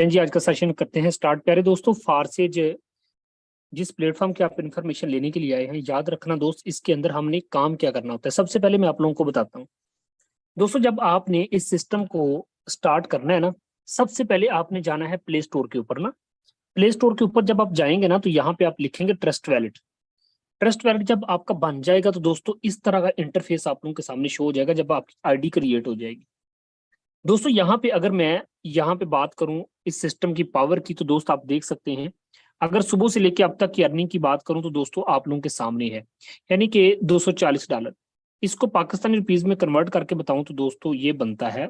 जी आज का सेशन करते हैं स्टार्ट। प्यारे दोस्तों, फारसेज जिस प्लेटफॉर्म के आप इन्फॉर्मेशन लेने के लिए आए हैं, याद रखना दोस्त, इसके अंदर हमने काम क्या करना होता है। सबसे पहले मैं आप लोगों को बताता हूँ दोस्तों, जब आपने इस सिस्टम को स्टार्ट करना है ना, सबसे पहले आपने जाना है प्ले स्टोर के ऊपर ना। प्ले स्टोर के ऊपर जब आप जाएंगे ना, तो यहाँ पे आप लिखेंगे ट्रस्ट वैलेट। ट्रस्ट वैलेट जब आपका बन जाएगा तो दोस्तों इस तरह का इंटरफेस आप लोगों के सामने शो हो जाएगा जब आपकी आईडी क्रिएट हो जाएगी। दोस्तों यहाँ पे अगर मैं यहाँ पे बात करूं इस सिस्टम की पावर की, तो दोस्त आप देख सकते हैं, अगर सुबह से लेके अब तक की अर्निंग की बात करूं तो दोस्तों आप लोगों के सामने है, यानी कि $240। इसको पाकिस्तानी रुपीज में कन्वर्ट करके बताऊं तो दोस्तों ये बनता है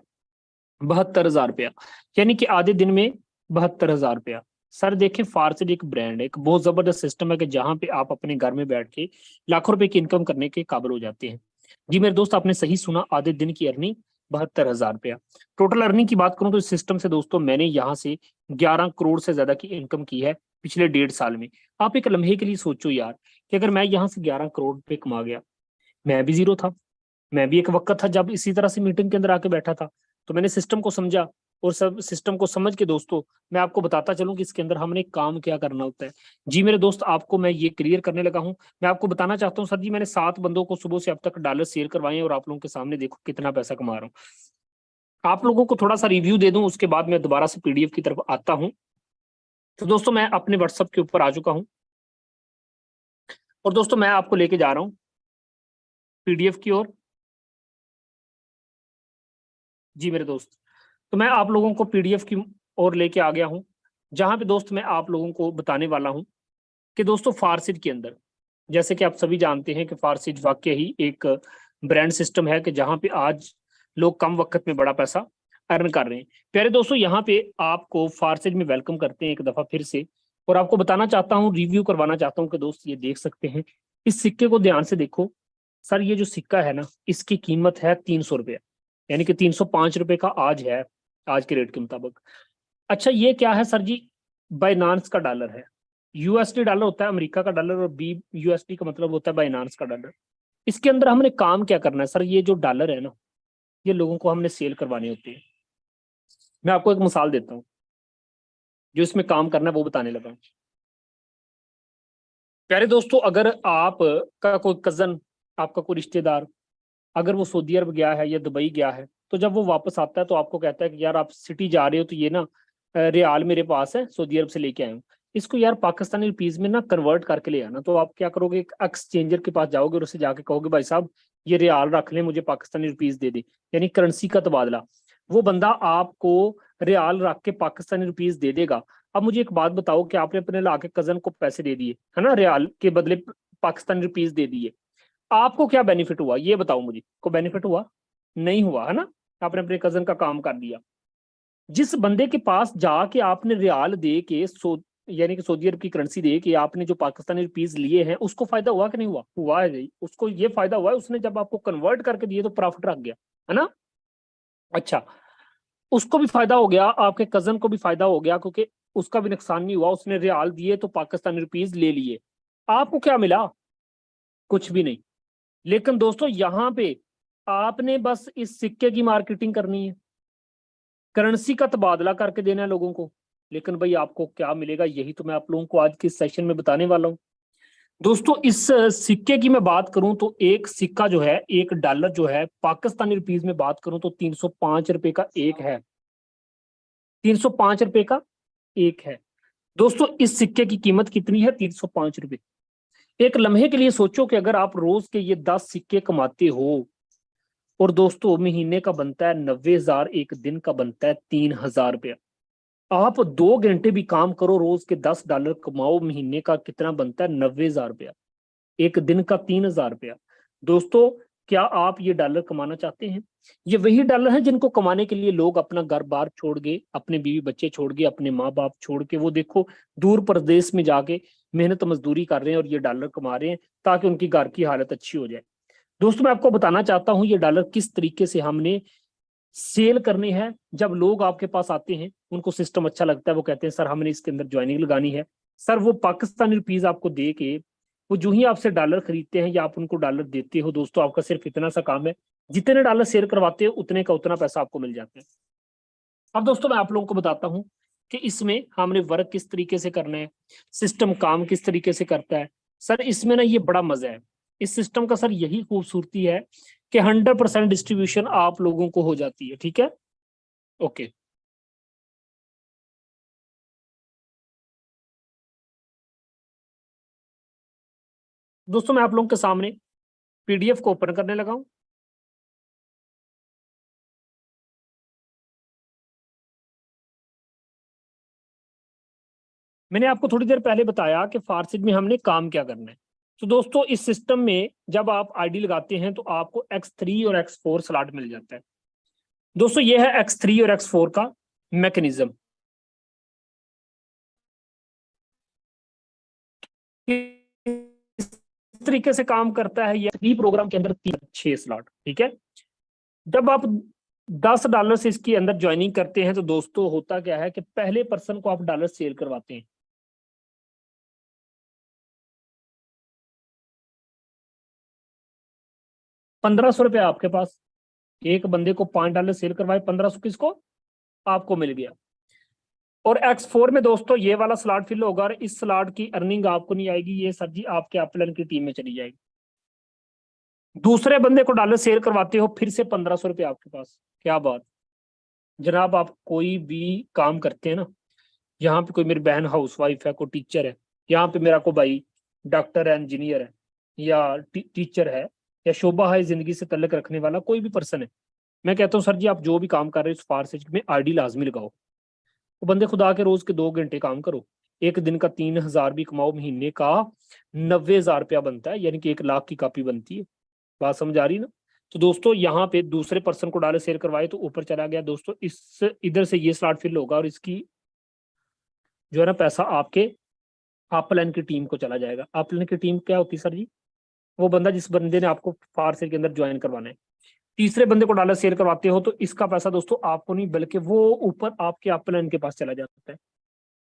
72,000 रुपया, यानी कि आधे दिन में 72,000 रुपया। सर देखें, फारसेड एक ब्रांड है, एक बहुत जबरदस्त सिस्टम है कि जहां पे आप अपने घर में बैठ के लाखों रुपए की इनकम करने के काबिल हो जाते हैं। जी मेरे दोस्त, आपने सही सुना, आधे दिन की अर्निंग 72,000 रुपया। टोटल अर्निंग की बात करूं तो इस सिस्टम से दोस्तों मैंने यहाँ से 11 करोड़ से ज्यादा की इनकम की है पिछले 1.5 साल में। आप एक लम्हे के लिए सोचो यार, कि अगर मैं यहाँ से 11 करोड़ रुपए कमा गया, मैं भी जीरो था। मैं भी एक वक्त था जब इसी तरह से मीटिंग के अंदर आके बैठा था, तो मैंने सिस्टम को समझा, और सब सिस्टम को समझ के दोस्तों मैं आपको बताता चलूं कि इसके अंदर हमने काम क्या करना होता है। जी मेरे दोस्त, आपको मैं ये क्लियर करने लगा हूं। मैं आपको बताना चाहता हूं सर जी, मैंने 7 बंदों को सुबह से अब तक डॉलर शेयर करवाए हैं और आप लोगों के सामने देखो कितना पैसा कमा रहा हूँ। आप लोगों को थोड़ा सा रिव्यू दे दूं, उसके बाद मैं दोबारा से पीडीएफ की तरफ आता हूं। तो दोस्तों मैं अपने व्हाट्सएप के ऊपर आ चुका हूं, और दोस्तों मैं आपको लेके जा रहा हूं पीडीएफ की ओर। जी मेरे दोस्त, तो मैं आप लोगों को पीडीएफ की ओर लेके आ गया हूं, जहां पे दोस्त मैं आप लोगों को बताने वाला हूं कि दोस्तों फारसिड के अंदर, जैसे कि आप सभी जानते हैं कि फारसिड वाकई ही एक ब्रांड सिस्टम है कि जहां पे आज लोग कम वक्त में बड़ा पैसा अर्न कर रहे हैं। प्यारे दोस्तों, यहाँ पे आपको फारसिड में वेलकम करते हैं एक दफा फिर से, और आपको बताना चाहता हूँ, रिव्यू करवाना चाहता हूँ कि दोस्त ये देख सकते हैं, इस सिक्के को ध्यान से देखो। सर ये जो सिक्का है ना, इसकी कीमत है 300 रुपया, यानी कि 305 रुपए का आज है, आज के रेट के मुताबिक। अच्छा ये क्या है सर जी? बाइनांस का डॉलर है। यूएसडी डॉलर होता है अमेरिका का डॉलर, और बी यूएसडी का मतलब होता है बाइनांस का डॉलर। इसके अंदर हमने काम क्या करना है सर? ये जो डॉलर है ना, ये लोगों को हमने सेल करवाने होते हैं। मैं आपको एक मिसाल देता हूँ, जो इसमें काम करना है वो बताने लगा हूं। प्यारे दोस्तों, अगर आप का कोई कजन, आपका कोई रिश्तेदार, अगर वो सऊदी अरब गया है या दुबई गया है, तो जब वो वापस आता है तो आपको कहता है कि यार आप सिटी जा रहे हो तो ये ना रियाल मेरे पास है, सऊदी अरब से लेके आए हूँ, इसको यार पाकिस्तानी रुपीज में ना कन्वर्ट करके ले आना। तो आप क्या करोगे? एक एक्सचेंजर के पास जाओगे और उससे जाके कहोगे भाई साहब ये रियाल रख ले, मुझे पाकिस्तानी रुपीज दे दे, यानी करेंसी का तबादला। वो बंदा आपको रियाल रख के पाकिस्तानी रुपीज दे देगा। अब मुझे एक बात बताओ कि आपने अपने लाके कजन को पैसे दे दिए है ना, रियाल के बदले पाकिस्तानी रुपीज दे दिए, आपको क्या बेनिफिट हुआ? ये बताओ मुझे, को बेनिफिट हुआ? नहीं हुआ है ना। आपने अपने कजन का काम कर दिया। जिस बंदे के पास जाके आपने रियाल दे के यानी कि सऊदी अरब की करेंसी दे के आपने जो पाकिस्तानी रुपीज लिए हैं, उसको फायदा हुआ कि नहीं हुआ? हुआ है जी, उसको ये फायदा हुआ है, उसने जब आपको कन्वर्ट करके दिए तो प्रॉफिट रख गया है ना। अच्छा, उसको भी फायदा हो गया, आपके कजन को भी फायदा हो गया, क्योंकि उसका भी नुकसान नहीं हुआ, उसने रियाल दिए तो पाकिस्तानी रुपीज ले लिए। आपको क्या मिला? कुछ भी नहीं। लेकिन दोस्तों यहाँ पे आपने बस इस सिक्के की मार्केटिंग करनी है, करेंसी का तबादला करके देना है लोगों को। लेकिन भाई आपको क्या मिलेगा, यही तो मैं आप लोगों को आज के सेशन में बताने वाला हूँ। दोस्तों इस सिक्के की मैं बात करूं तो एक सिक्का जो है, एक डॉलर जो है, पाकिस्तानी रुपीज में बात करूं तो 305 रुपए का एक है। 305 रुपए का एक है। दोस्तों इस सिक्के की कीमत कितनी है? 305 रुपए। एक लम्हे के लिए सोचो कि अगर आप रोज के ये 10 सिक्के कमाते हो, और दोस्तों महीने का बनता है 90,000, एक दिन का बनता है 3,000 रुपया। आप 2 घंटे भी काम करो, रोज के $10 कमाओ, महीने का कितना बनता है? 90,000 रुपया। एक दिन का 3,000 रुपया। दोस्तों क्या आप ये डॉलर कमाना चाहते हैं? ये वही डॉलर है जिनको कमाने के लिए लोग अपना घर बार छोड़ के, अपने बीवी बच्चे छोड़ के, अपने माँ बाप छोड़ के, वो देखो दूर प्रदेश में जाके मेहनत मजदूरी कर रहे हैं और ये डॉलर कमा रहे हैं, ताकि उनकी घर की हालत अच्छी हो जाए। दोस्तों मैं आपको बताना चाहता हूं ये डॉलर किस तरीके से हमने सेल करने हैं। जब लोग आपके पास आते हैं, उनको सिस्टम अच्छा लगता है, वो कहते हैं सर हमने इसके अंदर ज्वाइनिंग लगानी है। सर वो पाकिस्तानी रुपीज आपको दे के, वो जो ही आपसे डॉलर खरीदते हैं या आप उनको डॉलर देते हो, दोस्तों आपका सिर्फ इतना सा काम है, जितने डॉलर शेयर करवाते हो उतने का उतना पैसा आपको मिल जाता है। अब दोस्तों मैं आप लोगों को बताता हूँ कि इसमें हमने वर्क किस तरीके से करना है, सिस्टम काम किस तरीके से करता है। सर इसमें ना ये बड़ा मजा है इस सिस्टम का, सर यही खूबसूरती है कि 100% डिस्ट्रीब्यूशन आप लोगों को हो जाती है। ठीक है, ओके। दोस्तों मैं आप लोगों के सामने पीडीएफ को ओपन करने लगा हूं। मैंने आपको थोड़ी देर पहले बताया कि फारसिट में हमने काम क्या करना है। तो दोस्तों इस सिस्टम में जब आप आईडी लगाते हैं तो आपको X3 और X4 स्लॉट मिल जाता है। दोस्तों ये है X3 और X4 का मैकेनिज्म। इस तरीके से काम करता है ये। 3 प्रोग्राम के अंदर 6 स्लॉट। ठीक है, जब आप $10 से इसके अंदर ज्वाइनिंग करते हैं तो दोस्तों होता क्या है कि पहले पर्सन को आप डॉलर सेल करवाते हैं। 1500 रुपया आपके पास, एक बंदे को $5 सेल करवाए, 1500 किसको, आपको मिल गया। और X4 में दोस्तों ये वाला स्लॉट फिल होगा और इस स्लॉट की अर्निंग आपको नहीं आएगी, ये सर जी आपके अपलाइन की टीम में चली जाएगी। दूसरे बंदे को डॉलर सेल करवाते हो, फिर से 1500 रुपये आपके पास। क्या बात जनाब, आप कोई भी काम करते हैं ना, यहाँ पे कोई मेरी बहन हाउसवाइफ है, कोई टीचर है, यहाँ पे मेरा को भाई डॉक्टर है, इंजीनियर है, या टीचर है, या शोभा है जिंदगी से तल्लक रखने वाला कोई भी पर्सन है, मैं कहता हूँ सर जी आप जो भी काम कर रहे हो इस फारसिज में आईडी लाजमी लगाओ। वो बंदे खुदा के रोज के 2 घंटे काम करो, एक दिन का 3000 भी कमाओ, महीने का 90,000 रुपया बनता है, यानी कि 1 लाख की कॉपी बनती है। बात समझ आ रही ना। तो दोस्तों यहाँ पे दूसरे पर्सन को डॉलर शेयर करवाए तो ऊपर चला गया दोस्तों, इस इधर से ये स्लॉट फिल होगा और इसकी जो है ना पैसा आपके अपलाइन की टीम को चला जाएगा। अपलाइन की टीम क्या होती है सर जी, वो बंदा जिस बंदे ने आपको फारसेल के अंदर ज्वाइन करवाना है। तीसरे बंदे को डॉलर शेयर करवाते हो तो इसका पैसा दोस्तों आपको नहीं बल्कि वो ऊपर आपके अपलाइन के पास चला जाता है।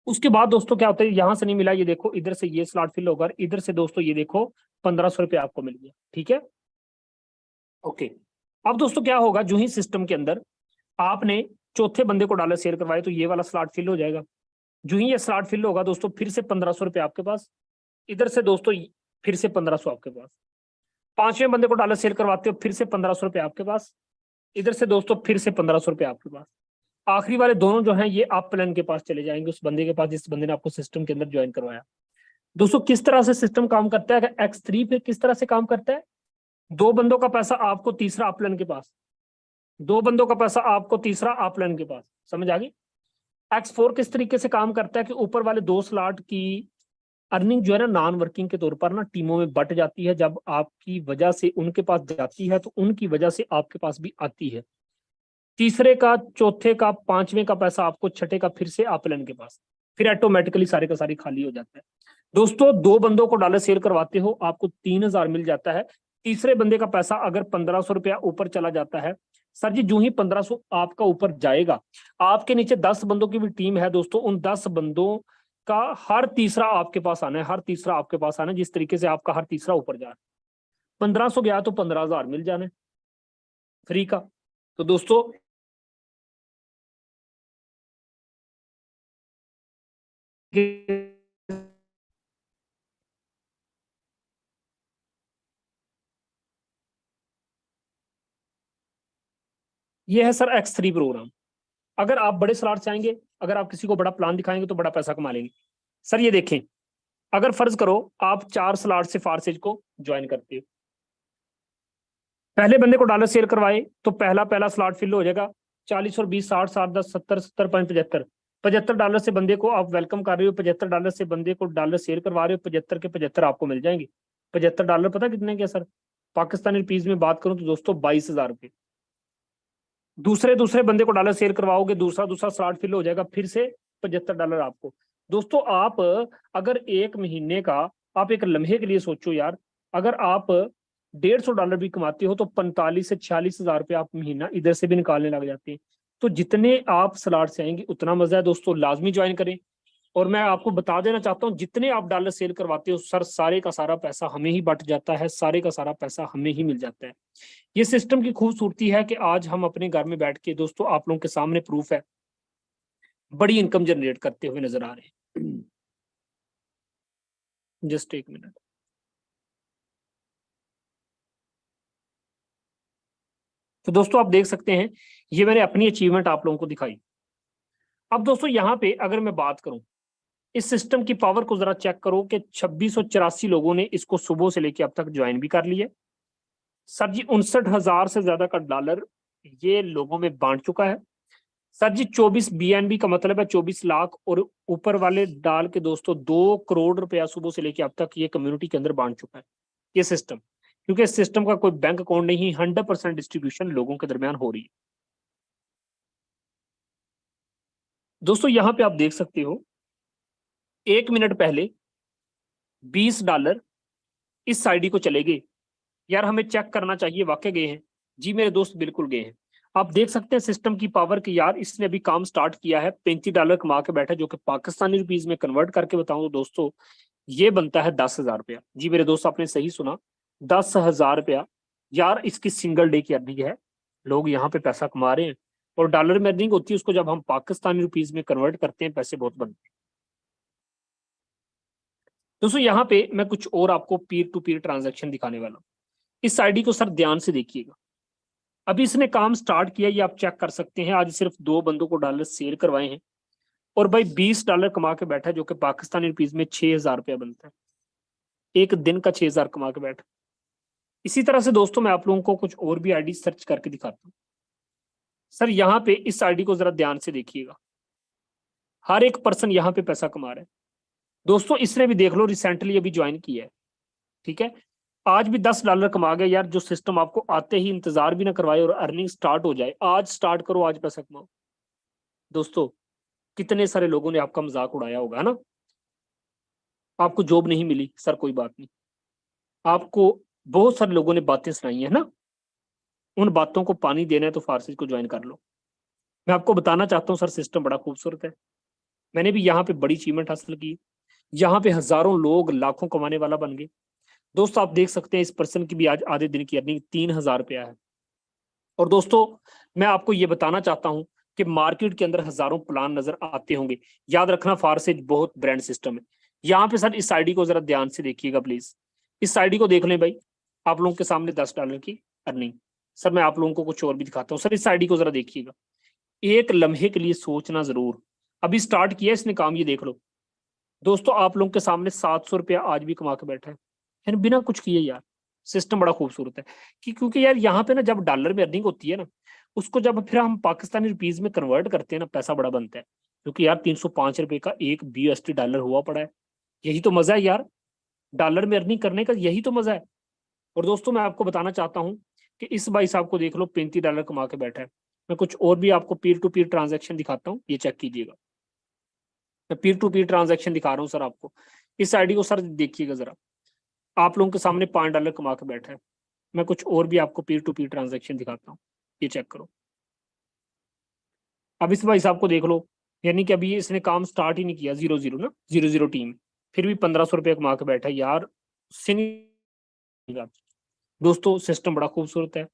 उसके बाद दोस्तों क्या होता है, यहां से नहीं मिला, ये देखो इधर से ये स्लॉट फिल होगा, इधर से दोस्तों ये देखो 1500 रुपये आपको मिल गया। ठीक है, ओके। अब दोस्तों क्या होगा, जो ही सिस्टम के अंदर आपने चौथे बंदे को डॉलर शेयर करवाए तो ये वाला स्लॉट फिल हो जाएगा। जो ही ये स्लॉट फिल होगा दोस्तों, फिर से 1500 रुपये आपके पास, इधर से दोस्तों फिर से 1500 आपके पास। पांचवें बंदे को डॉलर शेयर करवाते हो, फिर से 1500 रुपये आपके पास, इधर से दोस्तों फिर से 1500 रुपये आपके पास। आखिरी वाले दोनों जो हैं ये आप प्लान के पास चले जाएंगे, उस बंदे के पास जिस बंदे ने आपको सिस्टम के अंदर ज्वाइन करवाया। दोस्तों किस तरह से सिस्टम काम करता है, X3 फिर किस तरह से काम करता है, 2 बंदों का पैसा आपको, तीसरा अपलाइन के पास, 2 बंदों का पैसा आपको, तीसरा अपलाइन के पास। समझ आ गई। X4 किस तरीके से काम करता है कि ऊपर वाले 2 स्लॉट की अर्निंग जो है ना नॉन वर्किंग के तौर पर ना टीमों में बट जाती है, जब आपकी वजह से उनके पास जाती है तो उनकी वजह से आपके पास भी आती है। तीसरे का, चौथे का, पांचवें का पैसा आपको, छठे का फिर से अपलाइन के पास, फिर ऑटोमेटिकली सारे का सारी खाली हो जाता है। दोस्तों 2 बंदों को डॉलर शेयर करवाते हो, आपको 3000 मिल जाता है। तीसरे बंदे का पैसा अगर 1500 रुपया ऊपर चला जाता है, सर जी जो ही 1500 आपका ऊपर जाएगा, आपके नीचे 10 बंदों की भी टीम है दोस्तों, उन 10 बंदों का हर तीसरा आपके पास आना है, हर तीसरा आपके पास आना है। जिस तरीके से आपका हर तीसरा ऊपर जा रहा है, 1500 गया तो 15,000 मिल जाने फ्री का। तो दोस्तों ये है सर X3 प्रोग्राम। अगर आप बड़े स्लॉट चाहेंगे, अगर आप किसी को बड़ा प्लान दिखाएंगे तो बड़ा पैसा कमा लेंगे। सर ये देखें, अगर फर्ज करो आप 4 स्लॉट से फारसेज को ज्वाइन करते हो, पहले बंदे को डॉलर शेयर करवाए तो पहला पहला स्लॉट फिल हो जाएगा। 40 और 20, 60, 60, 10, 70, 70, 75, $75 से बंदे को आप वेलकम कर रहे हो, $75 से बंदे को डॉलर शेयर करवा रहे हो, 75 के 75 आपको मिल जाएंगे। $75 पता कितने के सर, पाकिस्तानी रुपीज में बात करूं तो दोस्तों 22,000 रुपये। दूसरे दूसरे बंदे को डॉलर शेयर करवाओगे, दूसरा दूसरा स्लॉट फिल हो जाएगा, फिर से $75 आपको। दोस्तों आप अगर एक महीने का, आप एक लम्हे के लिए सोचो यार, अगर आप $150 भी कमाते हो तो 45 से 46,000 रुपये आप महीना इधर से भी निकालने लग जाते हैं। तो जितने आप स्लॉट से आएंगे उतना मजा है दोस्तों, लाजमी ज्वाइन करें। और मैं आपको बता देना चाहता हूँ, जितने आप डॉलर सेल करवाते हो सर, सारे का सारा पैसा हमें ही बट जाता है, सारे का सारा पैसा हमें ही मिल जाता है। ये सिस्टम की खूबसूरती है कि आज हम अपने घर में बैठ के दोस्तों आप लोगों के सामने प्रूफ है, बड़ी इनकम जनरेट करते हुए नजर आ रहे हैं। जस्ट एक मिनट। तो दोस्तों आप देख सकते हैं, ये मैंने अपनी अचीवमेंट आप लोगों को दिखाई। अब दोस्तों यहाँ पे अगर मैं बात करूं, इस सिस्टम की पावर को जरा चेक करो कि 2684 लोगों ने इसको सुबह से लेकर अब तक ज्वाइन भी कर लिया। सर जी 59,000 से ज्यादा का डॉलर ये लोगों में बांट चुका है। सर जी 24 BNB का मतलब है 24 लाख, और ऊपर वाले डाल के दोस्तों 2 करोड़ रुपया सुबह से लेकर अब तक ये कम्युनिटी के अंदर बांट चुका है ये सिस्टम। क्योंकि इस सिस्टम का कोई बैंक अकाउंट नहीं, 100% डिस्ट्रीब्यूशन लोगों के दरमियान हो रही है। दोस्तों यहां पे आप देख सकते हो, 1 मिनट पहले $20 इस आईडी को चले गए। यार हमें चेक करना चाहिए वाकई गए हैं। जी मेरे दोस्त बिल्कुल गए हैं। आप देख सकते हैं सिस्टम की पावर की, यार इसने अभी काम स्टार्ट किया है, $35 कमा के बैठा, जो कि पाकिस्तानी रुपीज में कन्वर्ट करके बताऊं तो दोस्तों ये बनता है 10,000 रुपया। जी मेरे दोस्त आपने सही सुना, 10,000 रुपया। यार इसकी सिंगल डे की अर्निंग है, लोग यहाँ पे पैसा कमा रहे हैं। और डॉलर में अर्निंग होती है, उसको जब हम पाकिस्तानी रुपीज में कन्वर्ट करते हैं पैसे बहुत बनते हैं। दोस्तों यहाँ पे मैं कुछ और आपको पीयर टू पीयर ट्रांजेक्शन दिखाने वाला हूँ। इस आईडी को सर ध्यान से देखिएगा। अभी इसने काम स्टार्ट किया, ये आप चेक कर सकते हैं। आज सिर्फ 2 बंदों को डॉलर सेल करवाए हैं, और भाई $20 कमा के बैठा है, जो कि पाकिस्तानी रुपीज में 6,000 रुपया बनता है। एक दिन का 6,000 कमा के बैठा। इसी तरह से दोस्तों मैं आप लोगों को कुछ और भी आईडी सर्च करके दिखाता हूँ। सर यहाँ पे इस आईडी को जरा ध्यान से देखिएगा, हर एक पर्सन यहाँ पे पैसा कमा रहा है। दोस्तों इसने भी देख लो रिसेंटली अभी ज्वाइन किया है, ठीक है। आज भी $10 कमा गया। यार जो सिस्टम आपको आते ही इंतजार भी ना करवाए और अर्निंग स्टार्ट हो जाए, आज स्टार्ट करो, आज पैसा कमाओ। दोस्तों कितने सारे लोगों ने आपका मजाक उड़ाया होगा ना, आपको जॉब नहीं मिली, सर कोई बात नहीं, आपको बहुत सारे लोगों ने बातें सुनाई है ना, उन बातों को पानी देना है तो फारसी को ज्वाइन कर लो। मैं आपको बताना चाहता हूँ सर सिस्टम बड़ा खूबसूरत है। मैंने भी यहाँ पे बड़ी अचीवमेंट हासिल की, यहाँ पे हजारों लोग लाखों कमाने वाला बन गए। दोस्तों आप देख सकते हैं इस पर्सन की भी आज आधे दिन की अर्निंग 3,000 रुपया है। और दोस्तों मैं आपको ये बताना चाहता हूं कि मार्केट के अंदर हजारों प्लान नजर आते होंगे। याद रखना फारसेज बहुत ब्रांड सिस्टम है। यहाँ पे सर इस आईडी को जरा ध्यान से देखिएगा प्लीज। इस आईडी को देख लें भाई, आप लोगों के सामने $10 की अर्निंग। सर मैं आप लोगों को कुछ और भी दिखाता हूँ। सर इस आईडी को जरा देखिएगा, एक लम्हे के लिए सोचना जरूर। अभी स्टार्ट किया इसने काम, ये देख लो दोस्तों, आप लोगों के सामने 700 रुपया आज भी कमा के बैठा है, यानी बिना कुछ किए। यार सिस्टम बड़ा खूबसूरत है कि क्योंकि यार यहाँ पे ना जब डॉलर में अर्निंग होती है ना, उसको जब फिर हम पाकिस्तानी रुपीज में कन्वर्ट करते हैं ना, पैसा बड़ा बनता है। क्योंकि यार 305 रुपए का एक BUSD डॉलर हुआ पड़ा है। यही तो मजा है यार, डॉलर में अर्निंग करने का यही तो मजा है। और दोस्तों मैं आपको बताना चाहता हूँ कि इस भाई साहब को देख लो, $35 कमा के बैठा है। मैं कुछ और भी आपको पीयर टू पीयर ट्रांजेक्शन दिखाता हूँ, ये चेक कीजिएगा। मैं पीयर टू पीयर ट्रांजेक्शन दिखा रहा हूँ सर आपको। इस आईडी को सर देखिएगा जरा, आप लोगों के सामने $5 कमा के बैठा है। मैं कुछ और भी आपको पीयर टू पीयर ट्रांजेक्शन दिखाता हूँ, ये चेक करो। अब इस भाई साहब को देख लो, यानी कि अभी इसने काम स्टार्ट ही नहीं किया, 0-0 ना, 0-0 टीम, फिर भी 1,500 रुपया कमा के बैठा है। यार दोस्तों सिस्टम बड़ा खूबसूरत है,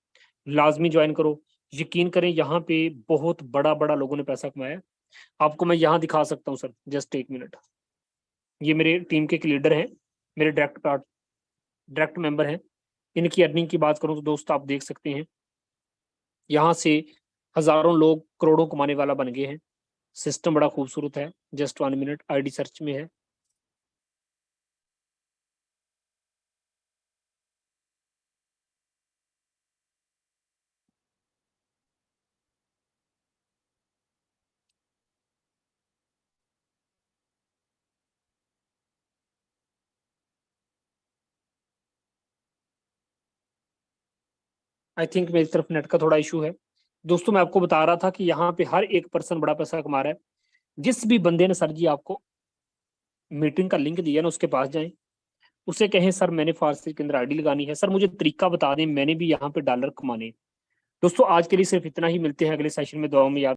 लाजमी ज्वाइन करो। यकीन करें यहाँ पे बहुत बड़ा बड़ा लोगों ने पैसा कमाया है। आपको मैं यहाँ दिखा सकता हूँ सर, जस्ट एक मिनट। ये मेरे टीम के एक लीडर हैं, मेरे डायरेक्ट मेंबर हैं। इनकी अर्निंग की बात करूं तो दोस्त आप देख सकते हैं, यहाँ से हजारों लोग करोड़ों कमाने वाला बन गए हैं। सिस्टम बड़ा खूबसूरत है। जस्ट 1 मिनट, आईडी सर्च में है। आई थिंक मेरी तरफ नेट का थोड़ा इशू है। दोस्तों मैं आपको बता रहा था कि यहाँ पे हर एक पर्सन बड़ा पैसा कमा रहा है। जिस भी बंदे ने सर जी आपको मीटिंग का लिंक दिया ना, उसके पास जाएं, उसे कहें सर मैंने फारसी के अंदर आईडी लगानी है, सर मुझे तरीका बता दें, मैंने भी यहाँ पे डॉलर कमाने। दोस्तों आज के लिए सिर्फ इतना ही, मिलते हैं अगले सेशन में। दुआओं में याद